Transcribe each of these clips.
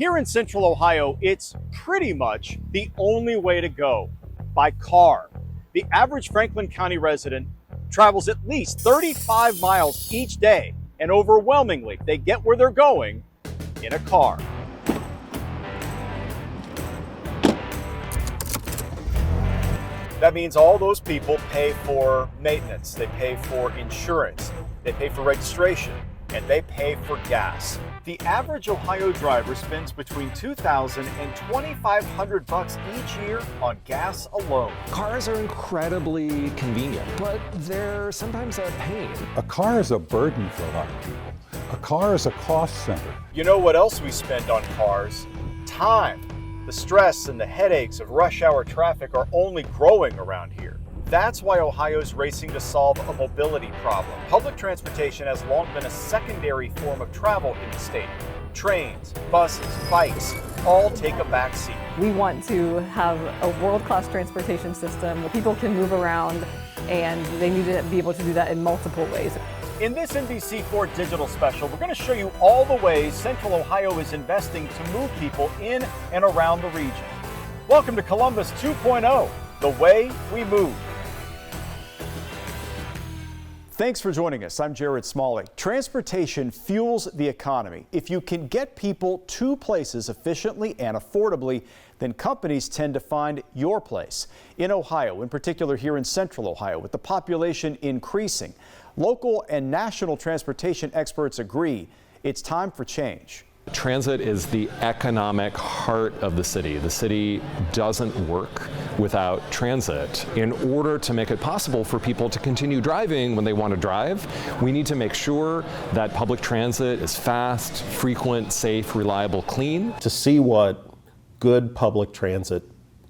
Here in Central Ohio, it's pretty much the only way to go, by car. The average Franklin County resident travels at least 35 miles each day, and overwhelmingly, they get where they're going in a car. That means all those people pay for maintenance, they pay for insurance, they pay for registration, and they pay for gas. The average Ohio driver spends between $2,000 and $2,500 each year on gas alone. Cars are incredibly convenient, but they're sometimes a pain. A car is a burden for a lot of people. A car is a cost center. You know what else we spend on cars? Time. The stress and the headaches of rush hour traffic are only growing around here. That's why Ohio's racing to solve a mobility problem. Public transportation has long been a secondary form of travel in the state. Trains, buses, bikes, all take a backseat. We want to have a world-class transportation system where people can move around, and they need to be able to do that in multiple ways. In this NBC4 digital special, we're going to show you all the ways Central Ohio is investing to move people in and around the region. Welcome to Columbus 2.0, the way we move. Thanks for joining us. I'm Jared Smalley. Transportation fuels the economy. If you can get people to places efficiently and affordably, then companies tend to find your place. In Ohio, in particular here in Central Ohio, with the population increasing, local and national transportation experts agree it's time for change. Transit is the economic heart of the city. The city doesn't work without transit. In order to make it possible for people to continue driving when they want to drive, we need to make sure that public transit is fast, frequent, safe, reliable, clean. To see what good public transit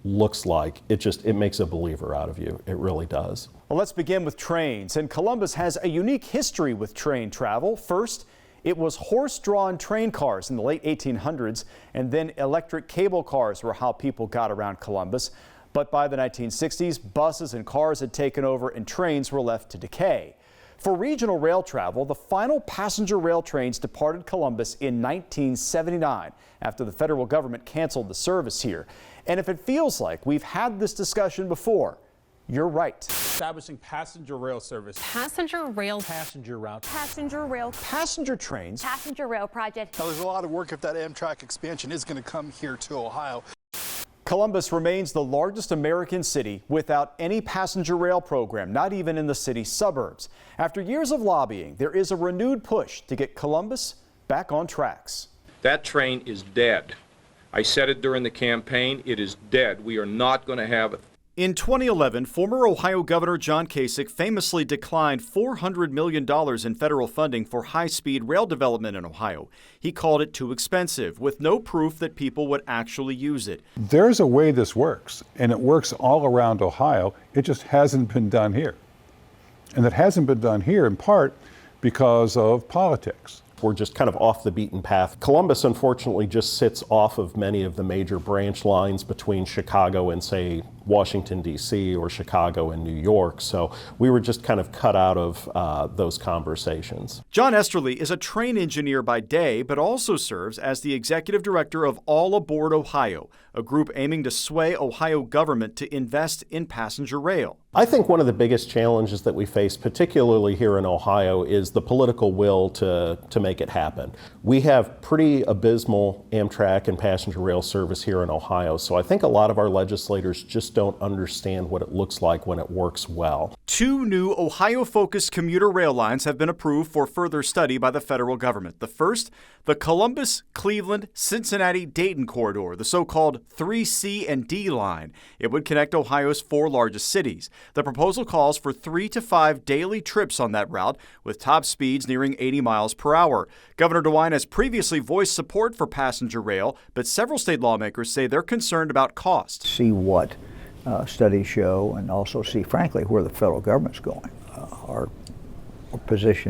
looks like, it makes a believer out of you. It really does. Well, let's begin with trains. And Columbus has a unique history with train travel. First, it was horse-drawn train cars in the late 1800s, and then electric cable cars were how people got around Columbus. But by the 1960s, buses and cars had taken over and trains were left to decay. For regional rail travel, the final passenger rail trains departed Columbus in 1979 after the federal government canceled the service here. And if it feels like we've had this discussion before, you're right. Establishing passenger rail service. Passenger rail. Passenger route. Passenger rail. Passenger trains. Passenger rail project. Now, there's a lot of work if that Amtrak expansion is going to come here to Ohio. Columbus remains the largest American city without any passenger rail program, not even in the city's suburbs. After years of lobbying, there is a renewed push to get Columbus back on tracks. That train is dead. I said it during the campaign. It is dead. We are not going to have it. In 2011, former Ohio Governor John Kasich famously declined $400 million in federal funding for high-speed rail development in Ohio. He called it too expensive, with no proof that people would actually use it. There's a way this works, and it works all around Ohio. It just hasn't been done here. And it hasn't been done here in part because of politics. We're just kind of off the beaten path. Columbus, unfortunately, just sits off of many of the major branch lines between Chicago and, say, Washington, D.C. or Chicago and New York. So we were just kind of cut out of those conversations. John Esterly is a train engineer by day, but also serves as the executive director of All Aboard Ohio, a group aiming to sway Ohio government to invest in passenger rail. I think one of the biggest challenges that we face, particularly here in Ohio, is the political will to make it happen. We have pretty abysmal Amtrak and passenger rail service here in Ohio, so I think a lot of our legislators just don't understand what it looks like when it works well. Two new Ohio-focused commuter rail lines have been approved for further study by the federal government. The first, the Columbus, Cleveland, Cincinnati, Dayton corridor, the so-called 3C and D line. It would connect Ohio's four largest cities. The proposal calls for 3 to 5 daily trips on that route, with top speeds nearing 80 miles per hour. Governor DeWine has previously voiced support for passenger rail, but several state lawmakers say they're concerned about cost. See what studies show, and also see, frankly, where the federal government's going.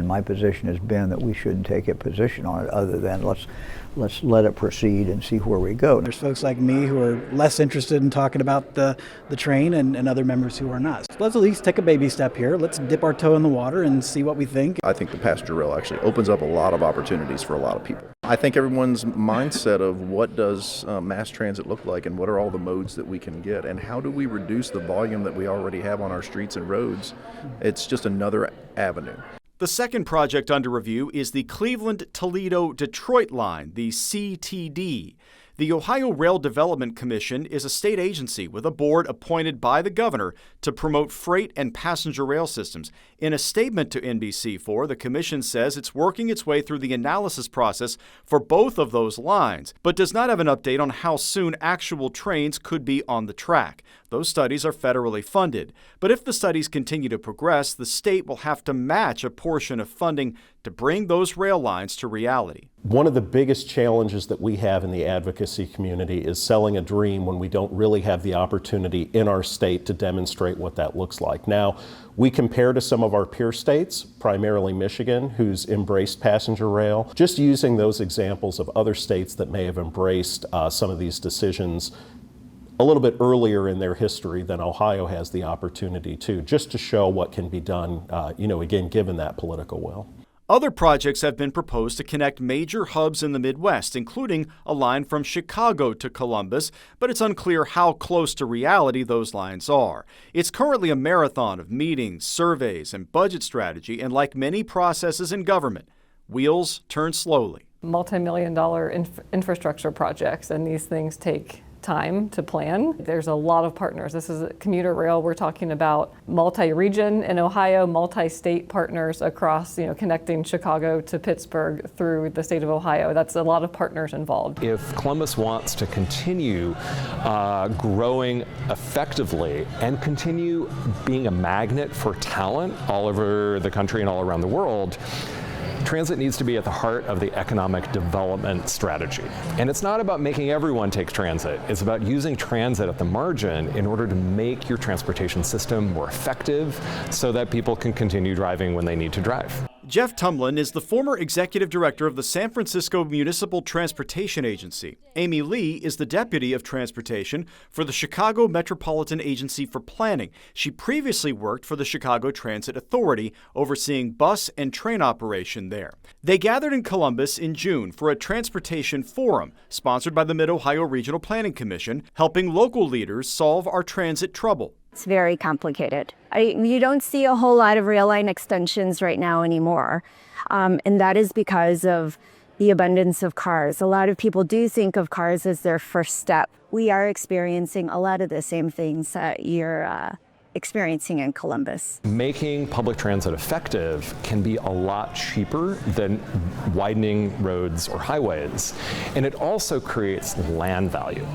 My position has been that we shouldn't take a position on it other than let's let it proceed and see where we go. There's folks like me who are less interested in talking about the train and other members who are not. So let's at least take a baby step here. Let's dip our toe in the water and see what we think. I think the passenger rail actually opens up a lot of opportunities for a lot of people. I think everyone's mindset of what does mass transit look like and what are all the modes that we can get and how do we reduce the volume that we already have on our streets and roads. It's just another avenue. The second project under review is the Cleveland-Toledo-Detroit line, the CTD. The Ohio Rail Development Commission is a state agency with a board appointed by the governor to promote freight and passenger rail systems. In a statement to NBC4, the commission says it's working its way through the analysis process for both of those lines, but does not have an update on how soon actual trains could be on the track. Those studies are federally funded. But if the studies continue to progress, the state will have to match a portion of funding to bring those rail lines to reality. One of the biggest challenges that we have in the advocacy community is selling a dream when we don't really have the opportunity in our state to demonstrate what that looks like. Now, we compare to some of our peer states, primarily Michigan, who's embraced passenger rail. Just using those examples of other states that may have embraced some of these decisions a little bit earlier in their history than Ohio has the opportunity to, just to show what can be done, again, given that political will. Other projects have been proposed to connect major hubs in the Midwest, including a line from Chicago to Columbus, but it's unclear how close to reality those lines are. It's currently a marathon of meetings, surveys, and budget strategy, and like many processes in government, wheels turn slowly. Multi-million-dollar infrastructure projects, and these things take time to plan. There's a lot of partners. This is commuter rail. We're talking about multi-region in Ohio, multi-state partners across, connecting Chicago to Pittsburgh through the state of Ohio. That's a lot of partners involved. If Columbus wants to continue growing effectively and continue being a magnet for talent all over the country and all around the world, transit needs to be at the heart of the economic development strategy. And it's not about making everyone take transit. It's about using transit at the margin in order to make your transportation system more effective so that people can continue driving when they need to drive. Jeff Tumlin is the former executive director of the San Francisco Municipal Transportation Agency. Amy Lee is the deputy of transportation for the Chicago Metropolitan Agency for Planning. She previously worked for the Chicago Transit Authority, overseeing bus and train operation there. They gathered in Columbus in June for a transportation forum sponsored by the Mid-Ohio Regional Planning Commission, helping local leaders solve our transit trouble. It's very complicated. You don't see a whole lot of rail line extensions right now anymore, and that is because of the abundance of cars. A lot of people do think of cars as their first step. We are experiencing a lot of the same things that you're experiencing in Columbus. Making public transit effective can be a lot cheaper than widening roads or highways. And it also creates land value.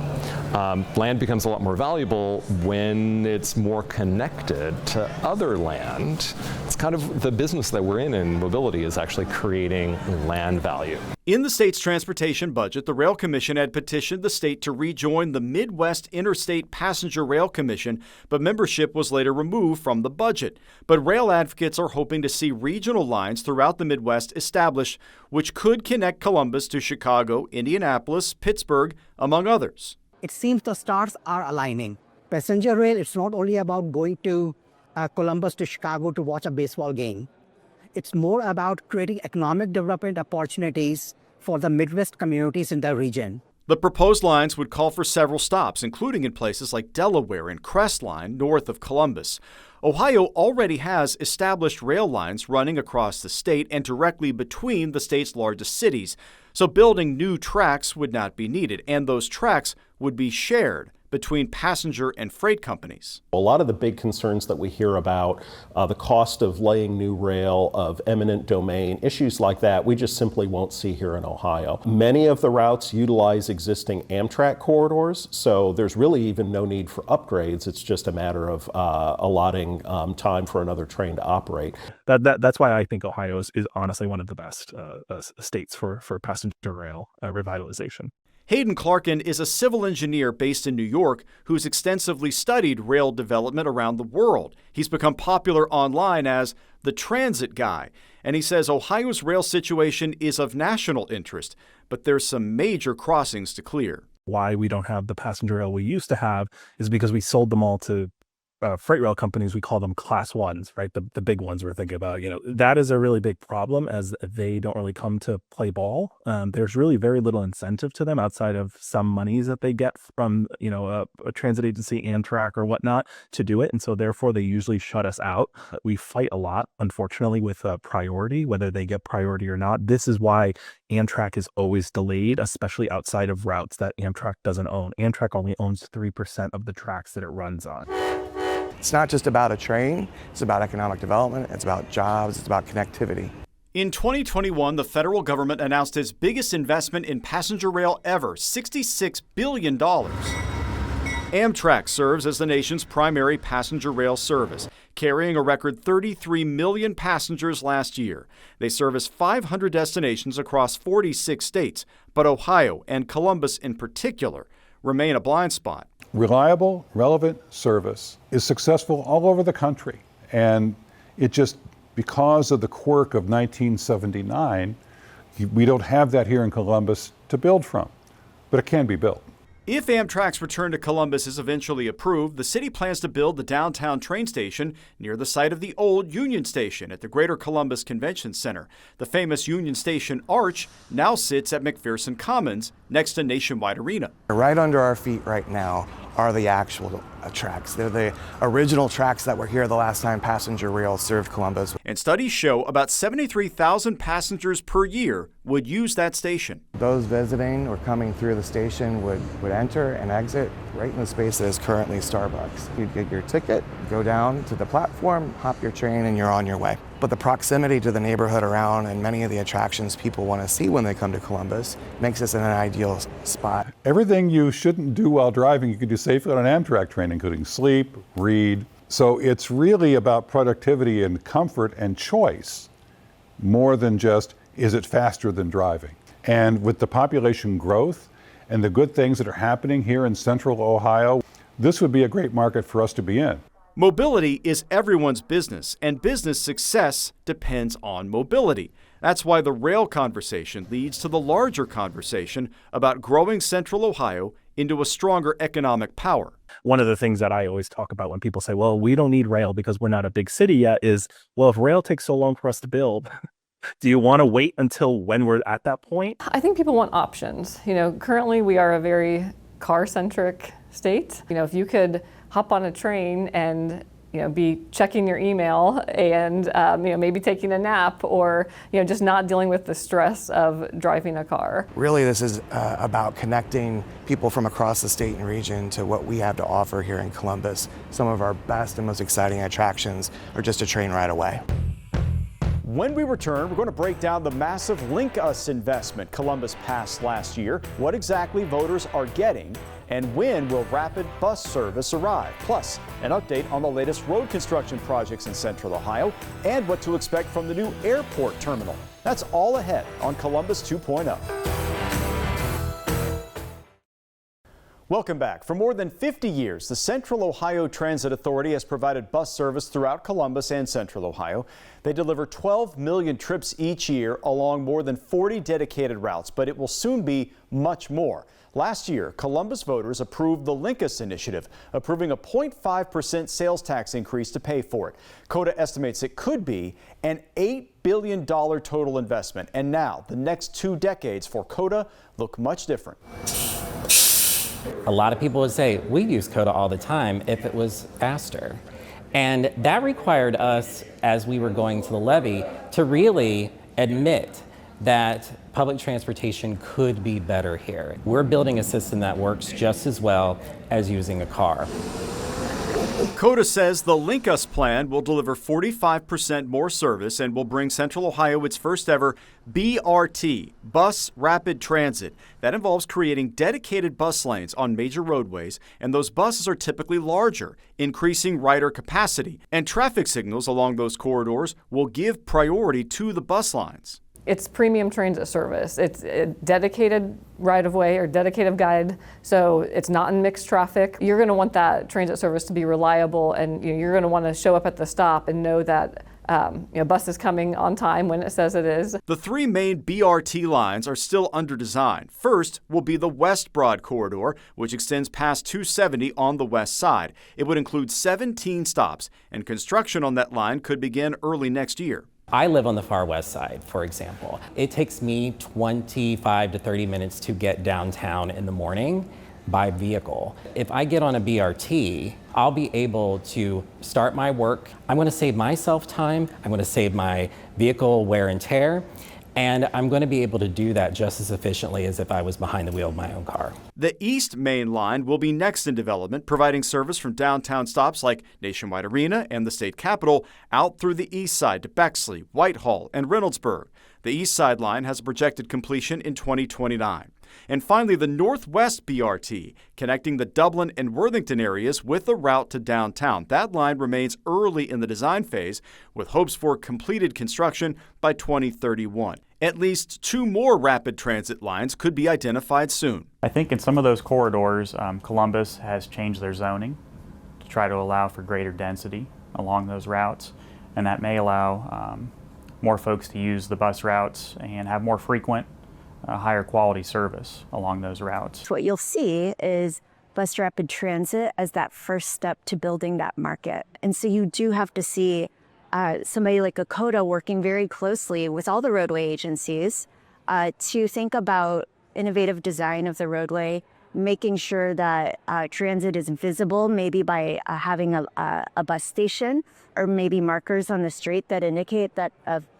Land becomes a lot more valuable when it's more connected to other land. It's kind of the business that we're in mobility, is actually creating land value. In the state's transportation budget, the Rail Commission had petitioned the state to rejoin the Midwest Interstate Passenger Rail Commission, but membership was later removed from the budget. But rail advocates are hoping to see regional lines throughout the Midwest established, which could connect Columbus to Chicago, Indianapolis, Pittsburgh, among others. It seems the stars are aligning. Passenger rail, it's not only about going to Columbus to Chicago to watch a baseball game. It's more about creating economic development opportunities for the Midwest communities in the region. The proposed lines would call for several stops, including in places like Delaware and Crestline, north of Columbus. Ohio already has established rail lines running across the state and directly between the state's largest cities. So building new tracks would not be needed, and those tracks would be shared between passenger and freight companies. A lot of the big concerns that we hear about, the cost of laying new rail, of eminent domain, issues like that, we just simply won't see here in Ohio. Many of the routes utilize existing Amtrak corridors, so there's really even no need for upgrades. It's just a matter of allotting time for another train to operate. That's why I think Ohio is honestly one of the best states for passenger rail revitalization. Hayden Clarkin is a civil engineer based in New York who's extensively studied rail development around the world. He's become popular online as the transit guy, and he says Ohio's rail situation is of national interest, but there's some major crossings to clear. Why we don't have the passenger rail we used to have is because we sold them all to freight rail companies, we call them class ones, right? The big ones we're thinking about, that is a really big problem as they don't really come to play ball. There's really very little incentive to them outside of some monies that they get from, a transit agency, Amtrak or whatnot to do it. And so therefore they usually shut us out. We fight a lot, unfortunately, with priority, whether they get priority or not. This is why Amtrak is always delayed, especially outside of routes that Amtrak doesn't own. Amtrak only owns 3% of the tracks that it runs on. It's not just about a train, it's about economic development, it's about jobs, it's about connectivity. In 2021, the federal government announced its biggest investment in passenger rail ever, $66 billion. Amtrak serves as the nation's primary passenger rail service, carrying a record 33 million passengers last year. They service 500 destinations across 46 states, but Ohio and Columbus in particular remain a blind spot. Reliable, relevant service is successful all over the country. And it just, because of the quirk of 1979, we don't have that here in Columbus to build from, but it can be built. If Amtrak's return to Columbus is eventually approved, the city plans to build the downtown train station near the site of the old Union Station at the Greater Columbus Convention Center. The famous Union Station arch now sits at McPherson Commons next to Nationwide Arena. Right under our feet right now are the actual tracks. They're the original tracks that were here the last time passenger rail served Columbus. And studies show about 73,000 passengers per year would use that station. Those visiting or coming through the station would enter and exit right in the space that is currently Starbucks. You'd get your ticket, go down to the platform, hop your train, and you're on your way. But the proximity to the neighborhood around and many of the attractions people want to see when they come to Columbus makes this an ideal spot. Everything you shouldn't do while driving, you can do safely on an Amtrak train, including sleep, read. So it's really about productivity and comfort and choice, more than just, is it faster than driving? And with the population growth and the good things that are happening here in central Ohio, this would be a great market for us to be in. Mobility is everyone's business, and business success depends on mobility. That's why the rail conversation leads to the larger conversation about growing Central Ohio into a stronger economic power. One of the things that I always talk about when people say, well, we don't need rail because we're not a big city yet is, well, if rail takes so long for us to build, do you want to wait until when we're at that point? I think people want options. Currently we are a very car-centric state. If you could hop on a train and be checking your email and maybe taking a nap or just not dealing with the stress of driving a car. Really, this is about connecting people from across the state and region to what we have to offer here in Columbus. Some of our best and most exciting attractions are just a train ride away. When we return, we're going to break down the massive LinkUS investment Columbus passed last year, what exactly voters are getting, and when will rapid bus service arrive. Plus, an update on the latest road construction projects in Central Ohio and what to expect from the new airport terminal. That's all ahead on Columbus 2.0. Welcome back. For more than 50 years, the Central Ohio Transit Authority has provided bus service throughout Columbus and Central Ohio. They deliver 12 million trips each year along more than 40 dedicated routes, but it will soon be much more. Last year, Columbus voters approved the LinkUS initiative, approving a 0.5% sales tax increase to pay for it. COTA estimates it could be an $8 billion total investment. And now, the next 2 decades for COTA look much different. A lot of people would say, we'd use COTA all the time if it was faster. And that required us, as we were going to the levy, to really admit that public transportation could be better here. We're building a system that works just as well as using a car. COTA says the LinkUS plan will deliver 45% more service and will bring Central Ohio its first ever BRT, Bus Rapid Transit. That involves creating dedicated bus lanes on major roadways, and those buses are typically larger, increasing rider capacity. And traffic signals along those corridors will give priority to the bus lines. It's premium transit service. It's a dedicated right-of-way or dedicated guide, so it's not in mixed traffic. You're going to want that transit service to be reliable, and you're going to want to show up at the stop and know that bus is coming on time when it says it is. The 3 main BRT lines are still under design. First will be the West Broad Corridor, which extends past 270 on the west side. It would include 17 stops, and construction on that line could begin early next year. I live on the far west side, for example. It takes me 25 to 30 minutes to get downtown in the morning by vehicle. If I get on a BRT, I'll be able to start my work. I'm going to save myself time. I'm going to save my vehicle wear and tear. And I'm going to be able to do that just as efficiently as if I was behind the wheel of my own car. The East Main Line will be next in development, providing service from downtown stops like Nationwide Arena and the state capitol out through the east side to Bexley, Whitehall, and Reynoldsburg. The East Side line has a projected completion in 2029. And finally, the Northwest BRT, connecting the Dublin and Worthington areas with a route to downtown. That line remains early in the design phase, with hopes for completed construction by 2031. At least 2 more rapid transit lines could be identified soon. I think in some of those corridors, Columbus has changed their zoning to try to allow for greater density along those routes, and that may allow more folks to use the bus routes and have more frequent, higher quality service along those routes. What you'll see is bus rapid transit as that first step to building that market. And so you do have to see somebody like a COTA working very closely with all the roadway agencies to think about innovative design of the roadway, making sure that transit is visible, maybe by having a bus station or maybe markers on the street that indicate that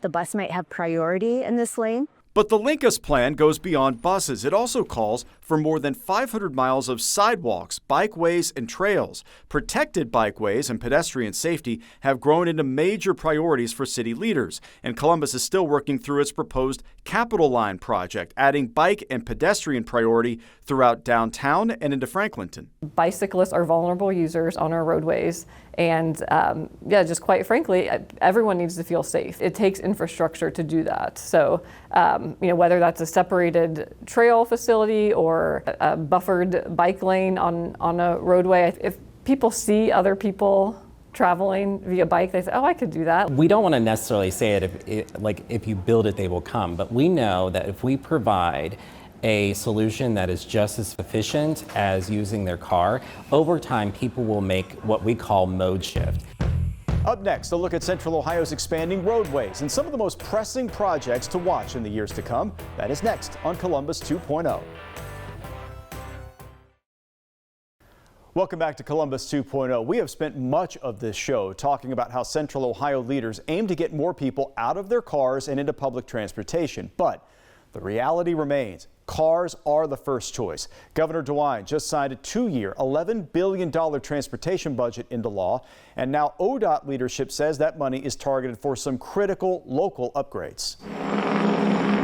the bus might have priority in this lane. But the LinkUS plan goes beyond buses. It also calls for more than 500 miles of sidewalks, bikeways, and trails. Protected bikeways and pedestrian safety have grown into major priorities for city leaders, and Columbus is still working through its proposed Capitol Line project, adding bike and pedestrian priority throughout downtown and into Franklinton. Bicyclists are vulnerable users on our roadways, and just quite frankly, everyone needs to feel safe. It takes infrastructure to do that. So, whether that's a separated trail facility or a buffered bike lane on a roadway, if people see other people traveling via bike, they say, oh, I could do that. We don't want to necessarily say if you build it, they will come, but we know that if we provide a solution that is just as efficient as using their car, over time people will make what we call mode shift. Up next, a look at Central Ohio's expanding roadways and some of the most pressing projects to watch in the years to come. That is next on Columbus 2.0. Welcome back to Columbus 2.0. We have spent much of this show talking about how Central Ohio leaders aim to get more people out of their cars and into public transportation. But the reality remains. Cars are the first choice. Governor DeWine just signed a 2-year, $11 billion transportation budget into law, and now ODOT leadership says that money is targeted for some critical local upgrades.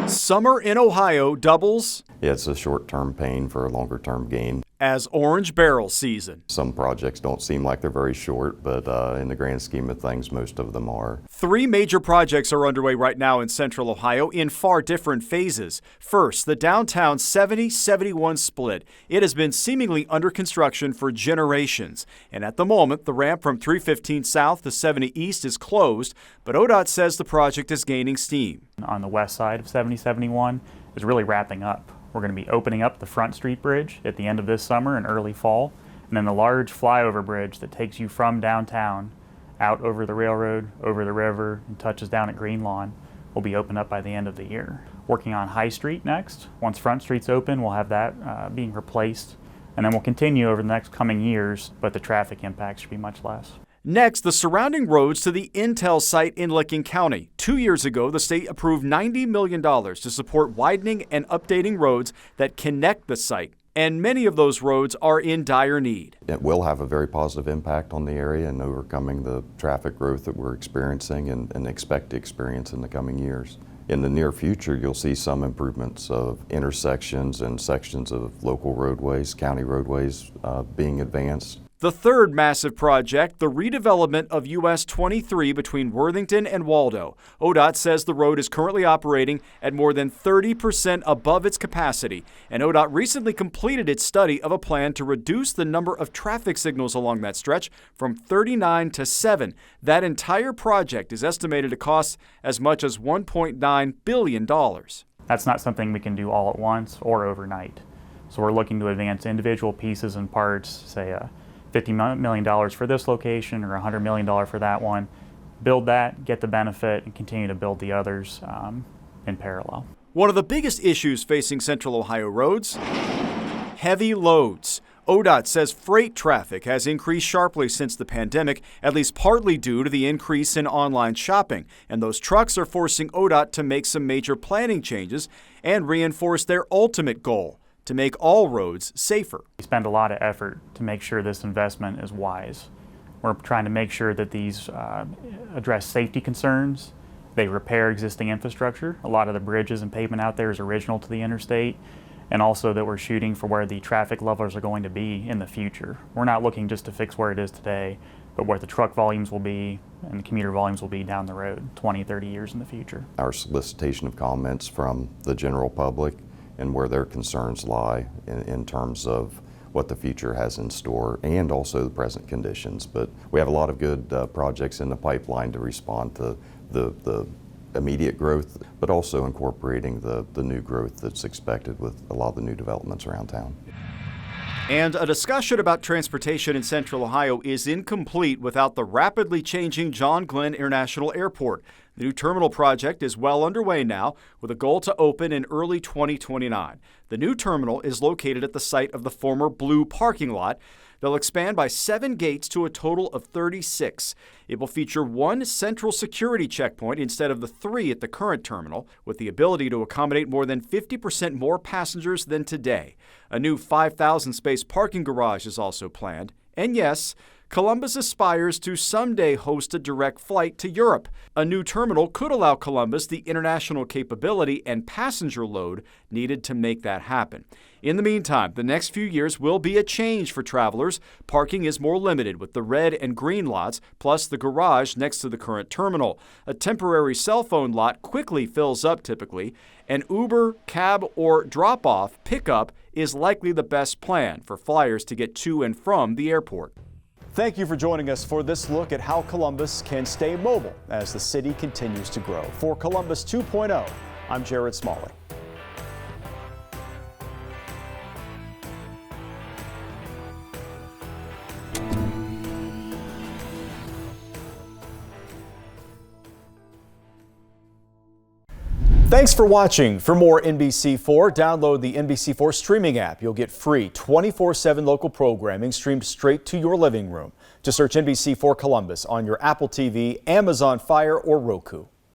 Summer in Ohio doubles. It's a short-term pain for a longer-term gain. As orange barrel season. Some projects don't seem like they're very short, but in the grand scheme of things, most of them are. 3 major projects are underway right now in Central Ohio in far different phases. First, the downtown 70-71 split. It has been seemingly under construction for generations. And at the moment, the ramp from 315 South to 70 East is closed, but ODOT says the project is gaining steam. On the west side of 70-71 is really wrapping up. We're going to be opening up the Front Street Bridge at the end of this summer and early fall, and then the large flyover bridge that takes you from downtown out over the railroad, over the river, and touches down at Green Lawn will be opened up by the end of the year. Working on High Street next. Once Front Street's open, we'll have that being replaced, and then we'll continue over the next coming years, but the traffic impact should be much less. Next, the surrounding roads to the Intel site in Licking County. 2 years ago, the state approved $90 million to support widening and updating roads that connect the site. And many of those roads are in dire need. It will have a very positive impact on the area and overcoming the traffic growth that we're experiencing and expect to experience in the coming years. In the near future, you'll see some improvements of intersections and sections of local roadways, county roadways being advanced. The third massive project, the redevelopment of US 23 between Worthington and Waldo. ODOT says the road is currently operating at more than 30% above its capacity, and ODOT recently completed its study of a plan to reduce the number of traffic signals along that stretch from 39 to 7. That entire project is estimated to cost as much as $1.9 billion. That's not something we can do all at once or overnight. So we're looking to advance individual pieces and parts, say $50 million for this location or $100 million for that one, build that, get the benefit, and continue to build the others in parallel. One of the biggest issues facing Central Ohio roads, heavy loads. ODOT says freight traffic has increased sharply since the pandemic, at least partly due to the increase in online shopping. And those trucks are forcing ODOT to make some major planning changes and reinforce their ultimate goal, to make all roads safer. We spend a lot of effort to make sure this investment is wise. We're trying to make sure that these address safety concerns, they repair existing infrastructure. A lot of the bridges and pavement out there is original to the interstate, and also that we're shooting for where the traffic levels are going to be in the future. We're not looking just to fix where it is today, but where the truck volumes will be and the commuter volumes will be down the road 20, 30 years in the future. Our solicitation of comments from the general public and where their concerns lie in terms of what the future has in store and also the present conditions. But we have a lot of good projects in the pipeline to respond to the immediate growth, but also incorporating the new growth that's expected with a lot of the new developments around town. And a discussion about transportation in Central Ohio is incomplete without the rapidly changing John Glenn International Airport. The new terminal project is well underway now, with a goal to open in early 2029. The new terminal is located at the site of the former Blue parking lot. They'll expand by 7 gates to a total of 36. It will feature 1 central security checkpoint instead of the 3 at the current terminal, with the ability to accommodate more than 50% more passengers than today. A new 5,000-space parking garage is also planned. And yes, Columbus aspires to someday host a direct flight to Europe. A new terminal could allow Columbus the international capability and passenger load needed to make that happen. In the meantime, the next few years will be a change for travelers. Parking is more limited with the red and green lots, plus the garage next to the current terminal. A temporary cell phone lot quickly fills up typically. An Uber, cab, or drop-off pickup is likely the best plan for flyers to get to and from the airport. Thank you for joining us for this look at how Columbus can stay mobile as the city continues to grow. For Columbus 2.0, I'm Jared Smalley. Thanks for watching. For more NBC4, download the NBC4 streaming app. You'll get free 24/7 local programming streamed straight to your living room. Just search NBC4 Columbus on your Apple TV, Amazon Fire, or Roku.